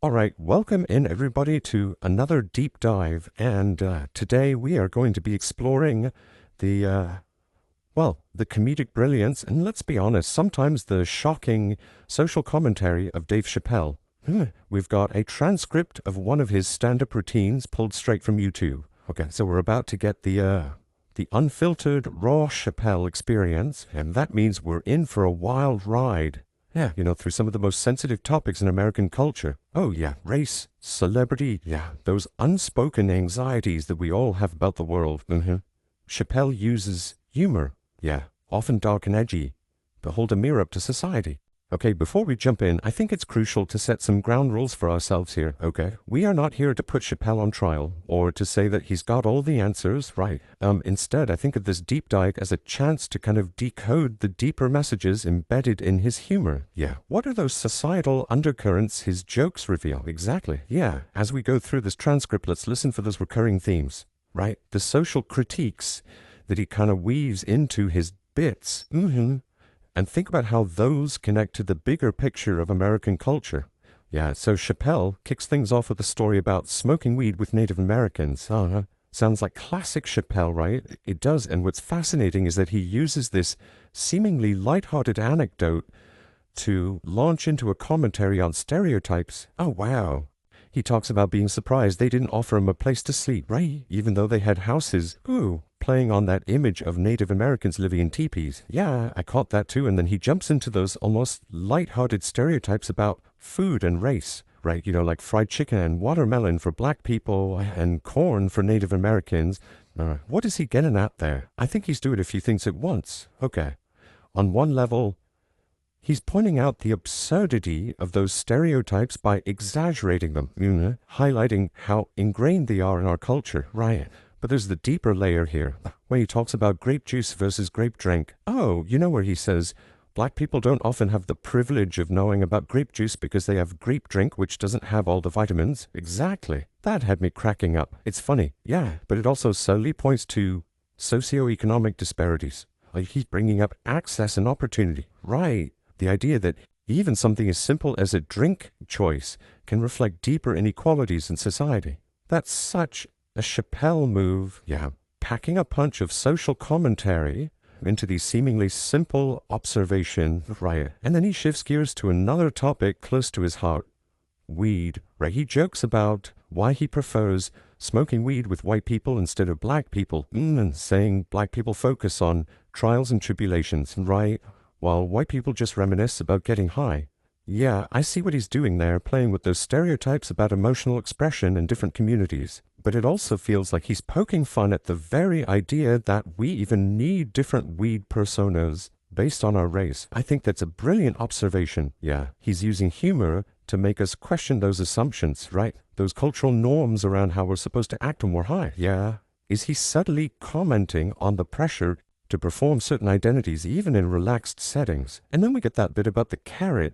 All right, welcome in everybody to another deep dive, and today we are going to be exploring the, the comedic brilliance, and let's be honest, sometimes the shocking social commentary of Dave Chappelle. We've got a transcript of one of his stand-up routines pulled straight from YouTube. Okay, so we're about to get the unfiltered, raw Chappelle experience, and that means we're in for a wild ride. Yeah, through some of the most sensitive topics in American culture. Oh yeah, race, celebrity, yeah, those unspoken anxieties that we all have about the world. Chappelle uses humor, yeah, often dark and edgy, but hold a mirror up to society. Okay, before we jump in, I think it's crucial to set some ground rules for ourselves here, okay? We are not here to put Chappelle on trial, or to say that he's got all the answers, right? Instead, I think of this deep dive as a chance to kind of decode the deeper messages embedded in his humor. Yeah, what are those societal undercurrents his jokes reveal? Exactly, yeah. As we go through this transcript, let's listen for those recurring themes, right? The social critiques that he kind of weaves into his bits. And think about how those connect to the bigger picture of American culture. Yeah, so Chappelle kicks things off with a story about smoking weed with Native Americans. Sounds like classic Chappelle, right? It does, and what's fascinating is that he uses this seemingly lighthearted anecdote to launch into a commentary on stereotypes. Oh, wow. He talks about being surprised they didn't offer him a place to sleep, right? Even though they had houses. Ooh, playing on that image of Native Americans living in teepees. Yeah, I caught that too. And then he jumps into those almost light-hearted stereotypes about food and race, right? Like fried chicken and watermelon for black people and corn for Native Americans. What is he getting at there? I think he's doing a few things at once. Okay. On one level, he's pointing out the absurdity of those stereotypes by exaggerating them, highlighting how ingrained they are in our culture, right? But there's the deeper layer here, where he talks about grape juice versus grape drink. Oh, where he says, black people don't often have the privilege of knowing about grape juice because they have grape drink, which doesn't have all the vitamins. Exactly. That had me cracking up. It's funny, yeah, but it also solely points to socioeconomic disparities. Like he's bringing up access and opportunity, right? The idea that even something as simple as a drink choice can reflect deeper inequalities in society. That's such a Chappelle move, yeah, packing a punch of social commentary into these seemingly simple observations, right? And then he shifts gears to another topic close to his heart, weed, right? He jokes about why he prefers smoking weed with white people instead of black people, and saying black people focus on trials and tribulations, right? While white people just reminisce about getting high. Yeah, I see what he's doing there, playing with those stereotypes about emotional expression in different communities. But it also feels like he's poking fun at the very idea that we even need different weed personas based on our race. I think that's a brilliant observation. Yeah, he's using humor to make us question those assumptions, right? Those cultural norms around how we're supposed to act when we're high. Yeah. Is he subtly commenting on the pressure to perform certain identities even in relaxed settings? And then we get that bit about the carrot.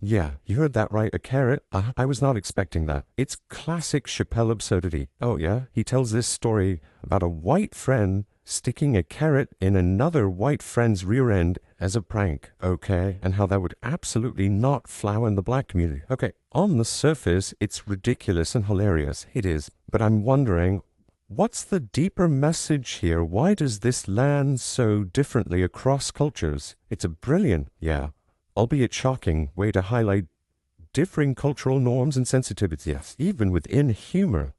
Yeah, you heard that right, a carrot. I was not expecting that. It's classic Chappelle absurdity. Oh yeah, he tells this story about a white friend sticking a carrot in another white friend's rear end as a prank, okay? And how that would absolutely not flower in the black community. Okay, on the surface, it's ridiculous and hilarious. It is. But I'm wondering, what's the deeper message here? Why does this land so differently across cultures? It's a brilliant, yeah, albeit shocking, way to highlight differing cultural norms and sensitivities. Yes, even within humor.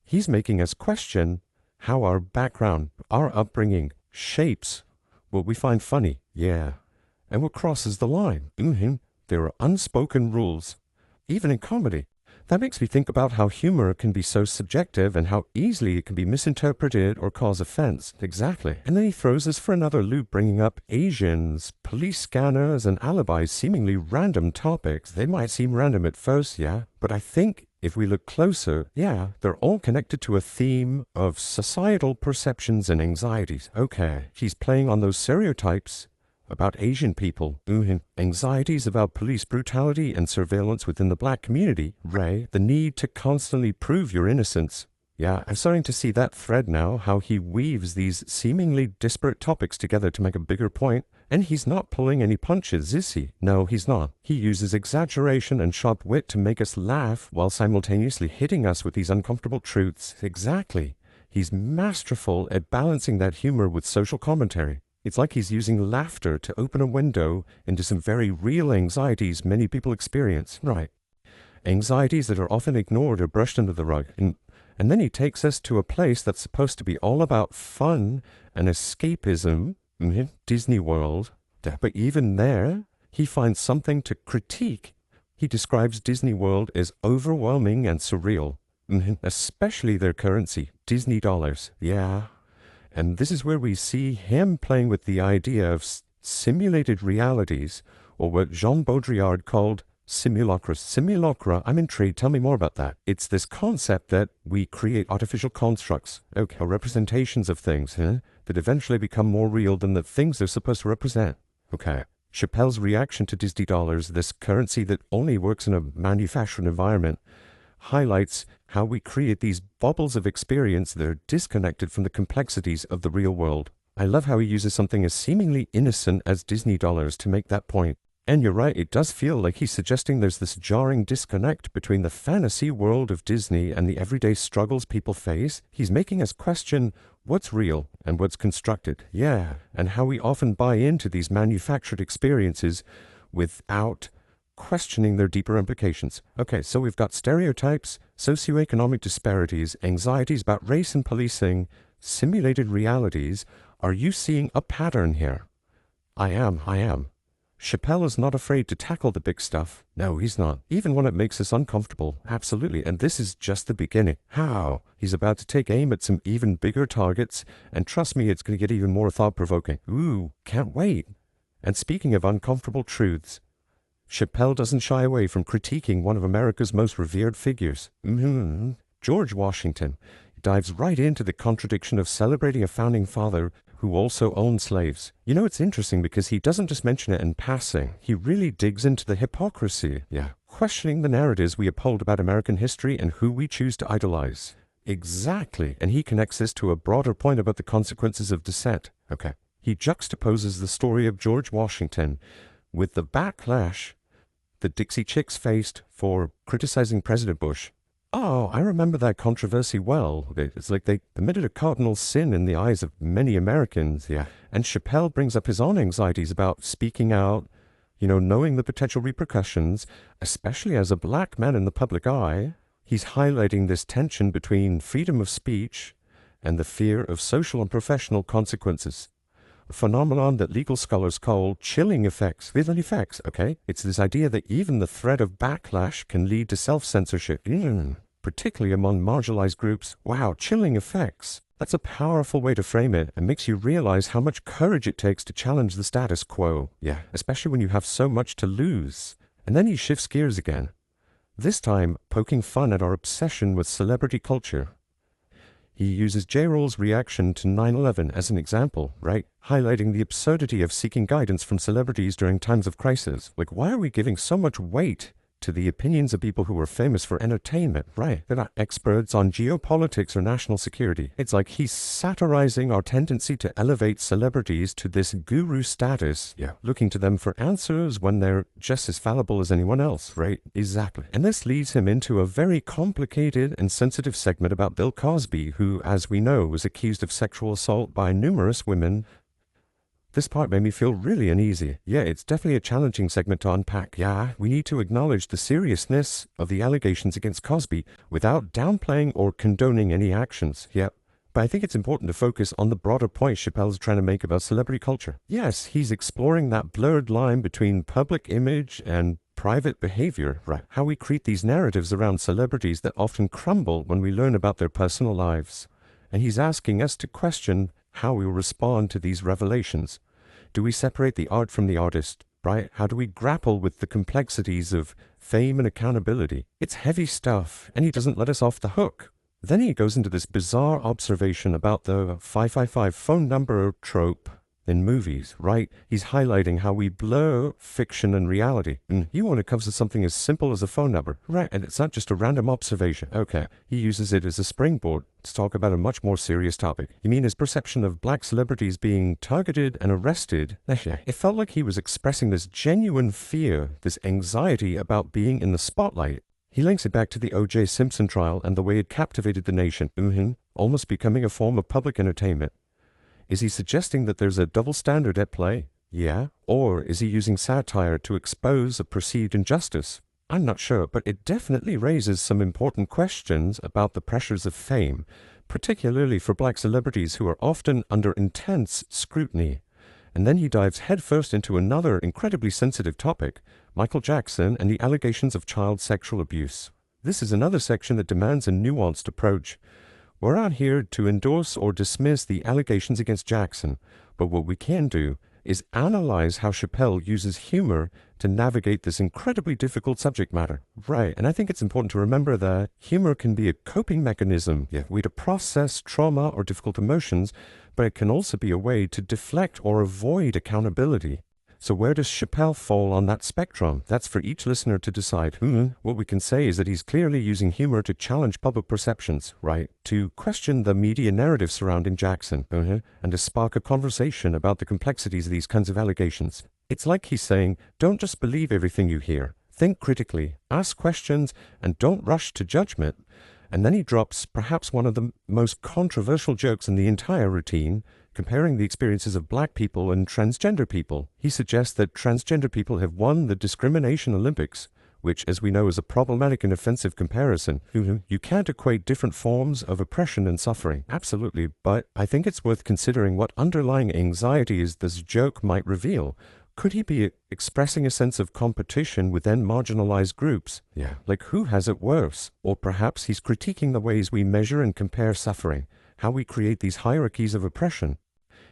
He's making us question how our background, our upbringing, shapes what we find funny. Yeah, and what crosses the line. There are unspoken rules, even in comedy. That makes me think about how humor can be so subjective and how easily it can be misinterpreted or cause offense. Exactly. And then he throws us for another loop, bringing up Asians, police scanners, and alibis, seemingly random topics. They might seem random at first, yeah, but I think if we look closer, yeah, they're all connected to a theme of societal perceptions and anxieties. Okay, he's playing on those stereotypes about Asian people, anxieties about police brutality and surveillance within the black community, Ray, the need to constantly prove your innocence. Yeah, I'm starting to see that thread now, how he weaves these seemingly disparate topics together to make a bigger point. And he's not pulling any punches, is he? No, he's not. He uses exaggeration and sharp wit to make us laugh while simultaneously hitting us with these uncomfortable truths. Exactly. He's masterful at balancing that humor with social commentary. It's like he's using laughter to open a window into some very real anxieties many people experience. Right. Anxieties that are often ignored or brushed under the rug. And then he takes us to a place that's supposed to be all about fun and escapism, Disney World. But even there, he finds something to critique. He describes Disney World as overwhelming and surreal, especially their currency, Disney dollars. Yeah. And this is where we see him playing with the idea of simulated realities, or what Jean Baudrillard called simulacra. Simulacra, I'm intrigued. Tell me more about that. It's this concept that we create artificial constructs, or representations of things, that eventually become more real than the things they're supposed to represent. Okay. Chappelle's reaction to Disney dollars, this currency that only works in a manufactured environment, highlights how we create these bubbles of experience that are disconnected from the complexities of the real world. I love how he uses something as seemingly innocent as Disney dollars to make that point. And you're right, it does feel like he's suggesting there's this jarring disconnect between the fantasy world of Disney and the everyday struggles people face. He's making us question what's real and what's constructed. Yeah, and how we often buy into these manufactured experiences without questioning their deeper implications. Okay, so we've got stereotypes, socioeconomic disparities, anxieties about race and policing, simulated realities. Are you seeing a pattern here? I am. Chappelle is not afraid to tackle the big stuff. No, he's not. Even when it makes us uncomfortable. Absolutely. And this is just the beginning. How? He's about to take aim at some even bigger targets, and trust me, it's going to get even more thought-provoking. Ooh, can't wait. And speaking of uncomfortable truths, Chappelle doesn't shy away from critiquing one of America's most revered figures. George Washington. He dives right into the contradiction of celebrating a founding father who also owned slaves. You know, it's interesting because he doesn't just mention it in passing. He really digs into the hypocrisy. Yeah. Questioning the narratives we uphold about American history and who we choose to idolize. Exactly. And he connects this to a broader point about the consequences of dissent. Okay. He juxtaposes the story of George Washington with the backlash the Dixie Chicks faced for criticizing President Bush. Oh, I remember that controversy well. It's like they committed a cardinal sin in the eyes of many Americans. Yeah. And Chappelle brings up his own anxieties about speaking out, knowing the potential repercussions, especially as a black man in the public eye. He's highlighting this tension between freedom of speech and the fear of social and professional consequences. A phenomenon that legal scholars call chilling effects. Visual effects, okay? It's this idea that even the threat of backlash can lead to self-censorship, particularly among marginalized groups. Wow, chilling effects. That's a powerful way to frame it, and makes you realize how much courage it takes to challenge the status quo. Yeah, especially when you have so much to lose. And then he shifts gears again, this time poking fun at our obsession with celebrity culture. He uses J-Roll's reaction to 9/11 as an example, right? Highlighting the absurdity of seeking guidance from celebrities during times of crisis. Like, why are we giving so much weight to the opinions of people who are famous for entertainment, right? They're not experts on geopolitics or national security. It's like he's satirizing our tendency to elevate celebrities to this guru status, looking to them for answers when they're just as fallible as anyone else, right? Exactly. And this leads him into a very complicated and sensitive segment about Bill Cosby, who, as we know, was accused of sexual assault by numerous women. This part made me feel really uneasy. Yeah, it's definitely a challenging segment to unpack. Yeah, we need to acknowledge the seriousness of the allegations against Cosby without downplaying or condoning any actions. Yep. But I think it's important to focus on the broader point Chappelle's trying to make about celebrity culture. Yes, he's exploring that blurred line between public image and private behavior, right? How we create these narratives around celebrities that often crumble when we learn about their personal lives. And he's asking us to question how we will respond to these revelations. Do we separate the art from the artist, right? How do we grapple with the complexities of fame and accountability? It's heavy stuff, and he doesn't let us off the hook. Then he goes into this bizarre observation about the 555 phone number trope. in movies, right? He's highlighting how we blur fiction and reality. And he only comes to something as simple as a phone number, right? And it's not just a random observation. Okay. He uses it as a springboard to talk about a much more serious topic. You mean his perception of black celebrities being targeted and arrested? It felt like he was expressing this genuine fear, this anxiety about being in the spotlight. He links it back to the O.J. Simpson trial and the way it captivated the nation, almost becoming a form of public entertainment. Is he suggesting that there's a double standard at play? Yeah. Or is he using satire to expose a perceived injustice? I'm not sure, but it definitely raises some important questions about the pressures of fame, particularly for black celebrities who are often under intense scrutiny. And then he dives headfirst into another incredibly sensitive topic, Michael Jackson and the allegations of child sexual abuse. This is another section that demands a nuanced approach. We're not here to endorse or dismiss the allegations against Jackson, but what we can do is analyze how Chappelle uses humor to navigate this incredibly difficult subject matter. Right, and I think it's important to remember that humor can be a coping mechanism, way to process trauma or difficult emotions, but it can also be a way to deflect or avoid accountability. So where does Chappelle fall on that spectrum? That's for each listener to decide. What we can say is that he's clearly using humor to challenge public perceptions, right? To question the media narrative surrounding Jackson, and to spark a conversation about the complexities of these kinds of allegations. It's like he's saying, don't just believe everything you hear. Think critically, ask questions, and don't rush to judgment. And then he drops perhaps one of the most controversial jokes in the entire routine, comparing the experiences of black people and transgender people. He suggests that transgender people have won the discrimination Olympics, which, as we know, is a problematic and offensive comparison. You can't equate different forms of oppression and suffering. Absolutely, but I think it's worth considering what underlying anxieties this joke might reveal. Could he be expressing a sense of competition within marginalized groups? Like who has it worse? Or perhaps he's critiquing the ways we measure and compare suffering, how we create these hierarchies of oppression.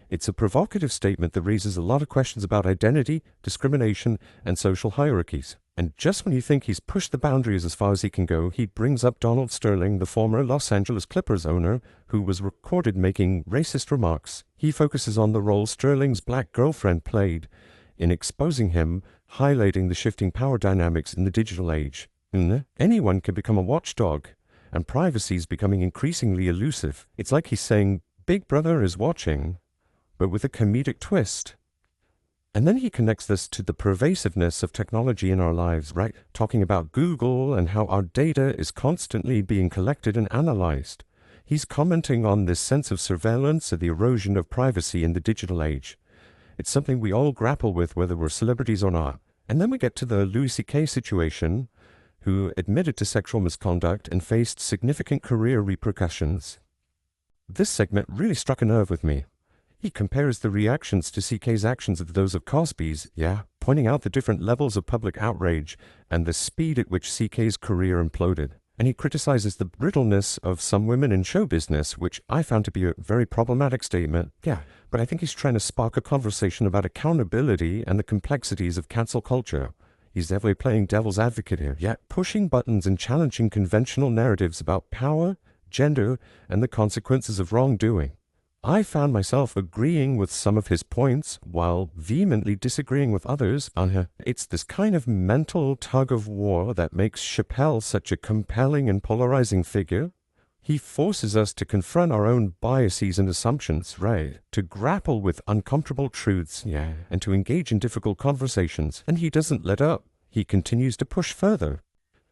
It's a provocative statement that raises a lot of questions about identity, discrimination, and social hierarchies. And just when you think he's pushed the boundaries as far as he can go, he brings up Donald Sterling, the former Los Angeles Clippers owner, who was recorded making racist remarks. He focuses on the role Sterling's black girlfriend played in exposing him, highlighting the shifting power dynamics in the digital age. Anyone can become a watchdog, and privacy is becoming increasingly elusive. It's like he's saying, Big Brother is watching, but with a comedic twist. And then he connects this to the pervasiveness of technology in our lives, right? Talking about Google and how our data is constantly being collected and analyzed. He's commenting on this sense of surveillance and the erosion of privacy in the digital age. It's something we all grapple with, whether we're celebrities or not. And then we get to the Louis C.K. situation, who admitted to sexual misconduct and faced significant career repercussions. This segment really struck a nerve with me. He compares the reactions to CK's actions with those of Cosby's, pointing out the different levels of public outrage and the speed at which CK's career imploded. And he criticizes the brittleness of some women in show business, which I found to be a very problematic statement. But I think he's trying to spark a conversation about accountability and the complexities of cancel culture. He's definitely playing devil's advocate here, yet pushing buttons and challenging conventional narratives about power, gender, and the consequences of wrongdoing. I found myself agreeing with some of his points while vehemently disagreeing with others. It's this kind of mental tug-of-war that makes Chappelle such a compelling and polarizing figure. He forces us to confront our own biases and assumptions, to grapple with uncomfortable truths, and to engage in difficult conversations. And he doesn't let up. He continues to push further.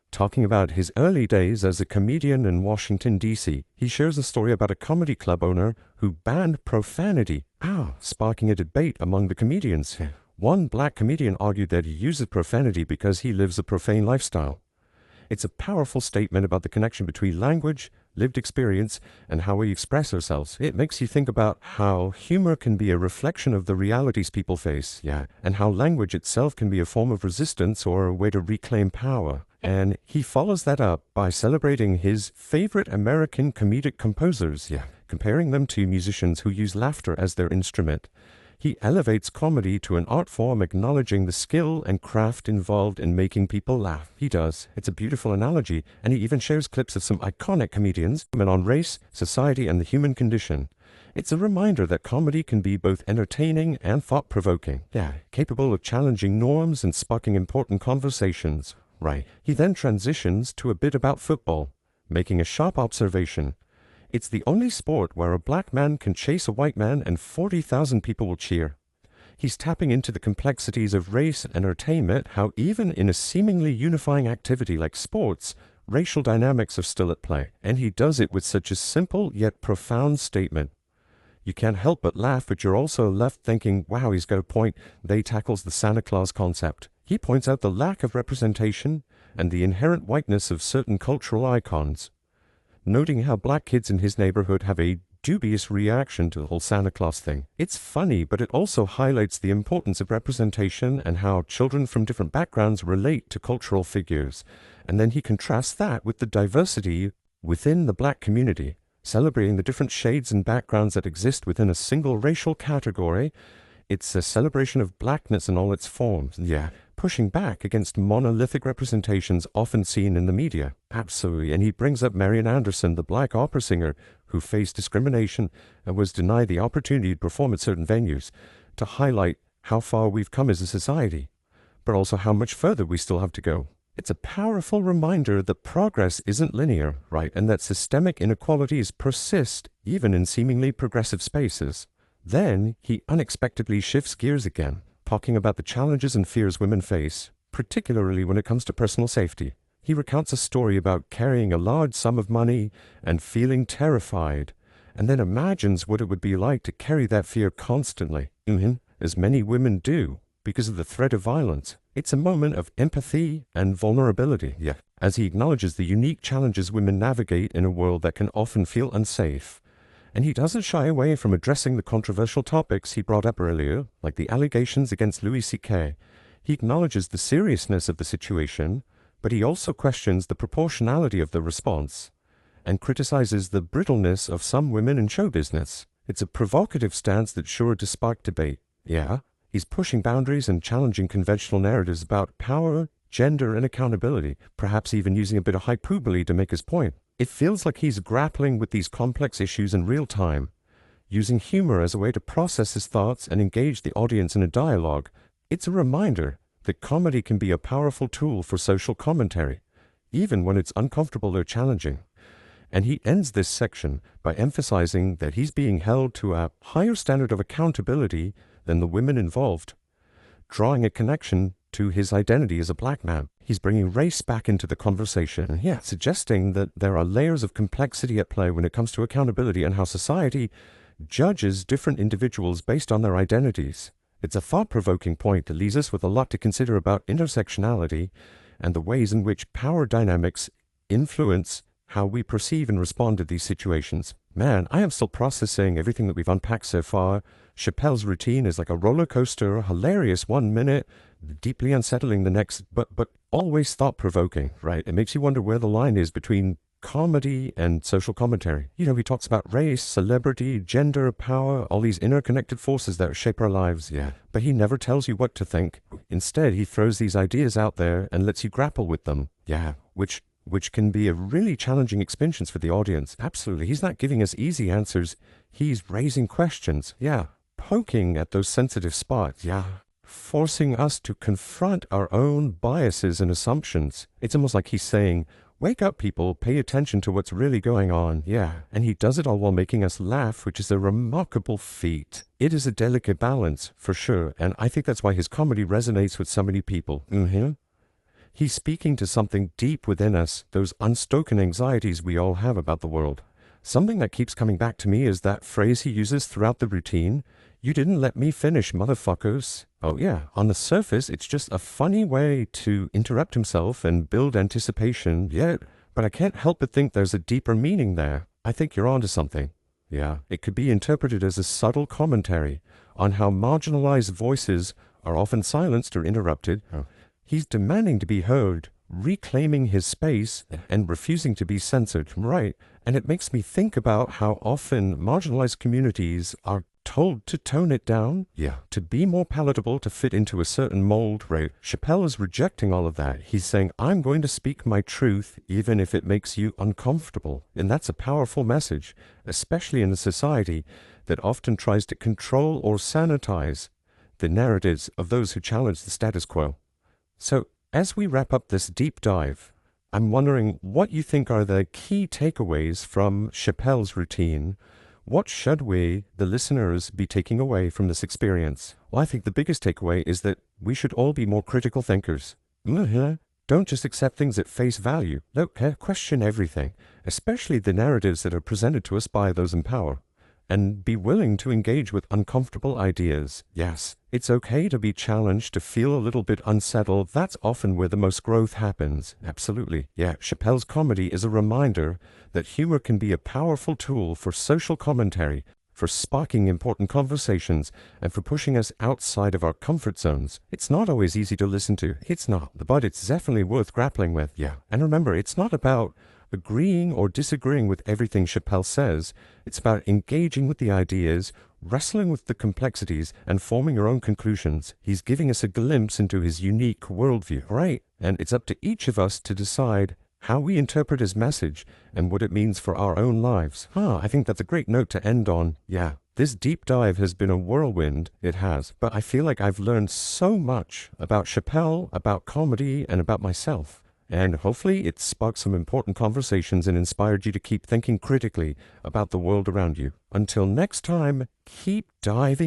Talking about his early days as a comedian in Washington, D.C., he shares a story about a comedy club owner who banned profanity, sparking a debate among the comedians. One black comedian argued that he uses profanity because he lives a profane lifestyle. It's a powerful statement about the connection between language, lived experience, and how we express ourselves. It makes you think about how humor can be a reflection of the realities people face, and how language itself can be a form of resistance or a way to reclaim power. And he follows that up by celebrating his favorite American comedic composers, comparing them to musicians who use laughter as their instrument. He elevates comedy to an art form acknowledging the skill and craft involved in making people laugh. He does. It's a beautiful analogy, and he even shares clips of some iconic comedians on race, society, and the human condition. It's a reminder that comedy can be both entertaining and thought-provoking. Yeah, capable of challenging norms and sparking important conversations. Right. He then transitions to a bit about football, making a sharp observation. It's the only sport where a black man can chase a white man and 40,000 people will cheer. He's tapping into the complexities of race and entertainment, how even in a seemingly unifying activity like sports, racial dynamics are still at play. And he does it with such a simple yet profound statement. You can't help but laugh, but you're also left thinking, wow, he's got a point. They tackles the Santa Claus concept. He points out the lack of representation and the inherent whiteness of certain cultural icons, noting how black kids in his neighborhood have a dubious reaction to the whole Santa Claus thing. It's funny, but it also highlights the importance of representation and how children from different backgrounds relate to cultural figures. And then he contrasts that with the diversity within the black community, celebrating the different shades and backgrounds that exist within a single racial category. It's a celebration of blackness in all its forms. Yeah. Pushing back against monolithic representations often seen in the media. Absolutely. And he brings up Marian Anderson, the black opera singer who faced discrimination and was denied the opportunity to perform at certain venues, to highlight how far we've come as a society, but also how much further we still have to go. It's a powerful reminder that progress isn't linear, right? And that systemic inequalities persist even in seemingly progressive spaces. Then he unexpectedly shifts gears again, talking about the challenges and fears women face, particularly when it comes to personal safety. He recounts a story about carrying a large sum of money and feeling terrified, and then imagines what it would be like to carry that fear constantly, as many women do, because of the threat of violence. It's a moment of empathy and vulnerability, as he acknowledges the unique challenges women navigate in a world that can often feel unsafe. And he doesn't shy away from addressing the controversial topics he brought up earlier, like the allegations against Louis C.K. He acknowledges the seriousness of the situation, but he also questions the proportionality of the response, and criticizes the brittleness of some women in show business. It's a provocative stance that's sure to spark debate. He's pushing boundaries and challenging conventional narratives about power, gender, and accountability, perhaps even using a bit of hyperbole to make his point. It feels like he's grappling with these complex issues in real time, using humor as a way to process his thoughts and engage the audience in a dialogue. It's a reminder that comedy can be a powerful tool for social commentary, even when it's uncomfortable or challenging. And he ends this section by emphasizing that he's being held to a higher standard of accountability than the women involved, drawing a connection to his identity as a black man. He's bringing race back into the conversation, suggesting that there are layers of complexity at play when it comes to accountability and how society judges different individuals based on their identities. It's a thought-provoking point that leaves us with a lot to consider about intersectionality and the ways in which power dynamics influence how we perceive and respond to these situations. Man, I am still processing everything that we've unpacked so far. Chappelle's routine is like a roller coaster, hilarious 1 minute, deeply unsettling the next, but always thought-provoking, right? It makes you wonder where the line is between comedy and social commentary. He talks about race, celebrity, gender, power, all these interconnected forces that shape our lives. But he never tells you what to think. Instead, he throws these ideas out there and lets you grapple with them. Which can be a really challenging experience for the audience. Absolutely. He's not giving us easy answers. He's raising questions. Poking at those sensitive spots. Forcing us to confront our own biases and assumptions. It's almost like he's saying, wake up, people, pay attention to what's really going on. And he does it all while making us laugh, which is a remarkable feat. It is a delicate balance, for sure, and I think that's why his comedy resonates with so many people. He's speaking to something deep within us, those unspoken anxieties we all have about the world. Something that keeps coming back to me is that phrase he uses throughout the routine, "You didn't let me finish, motherfuckers." On the surface, it's just a funny way to interrupt himself and build anticipation, but I can't help but think there's a deeper meaning there. I think you're onto something. It could be interpreted as a subtle commentary on how marginalized voices are often silenced or interrupted. He's demanding to be heard, reclaiming his space, and refusing to be censored, right? And it makes me think about how often marginalized communities are told to tone it down, to be more palatable, to fit into a certain mold, right? Chappelle is rejecting all of that. He's saying, I'm going to speak my truth even if it makes you uncomfortable. And that's a powerful message, especially in a society that often tries to control or sanitize the narratives of those who challenge the status quo. So, as we wrap up this deep dive, I'm wondering what you think are the key takeaways from Chappelle's routine. What should we, the listeners, be taking away from this experience? Well, I think the biggest takeaway is that we should all be more critical thinkers. Don't just accept things at face value. Look, question everything, especially the narratives that are presented to us by those in power. And be willing to engage with uncomfortable ideas. Yes, it's okay to be challenged, to feel a little bit unsettled. That's often where the most growth happens. Absolutely. Yeah, Chappelle's comedy is a reminder that humor can be a powerful tool for social commentary, for sparking important conversations, and for pushing us outside of our comfort zones. It's not always easy to listen to. It's not. But it's definitely worth grappling with. Yeah. And remember, it's not about agreeing or disagreeing with everything Chappelle says. It's about engaging with the ideas, wrestling with the complexities, and forming your own conclusions. He's giving us a glimpse into his unique worldview, right? And it's up to each of us to decide how we interpret his message and what it means for our own lives. I think that's a great note to end on. Yeah, this deep dive has been a whirlwind. It has. But I feel like I've learned so much about Chappelle, about comedy, and about myself. And hopefully it sparked some important conversations and inspired you to keep thinking critically about the world around you. Until next time, keep diving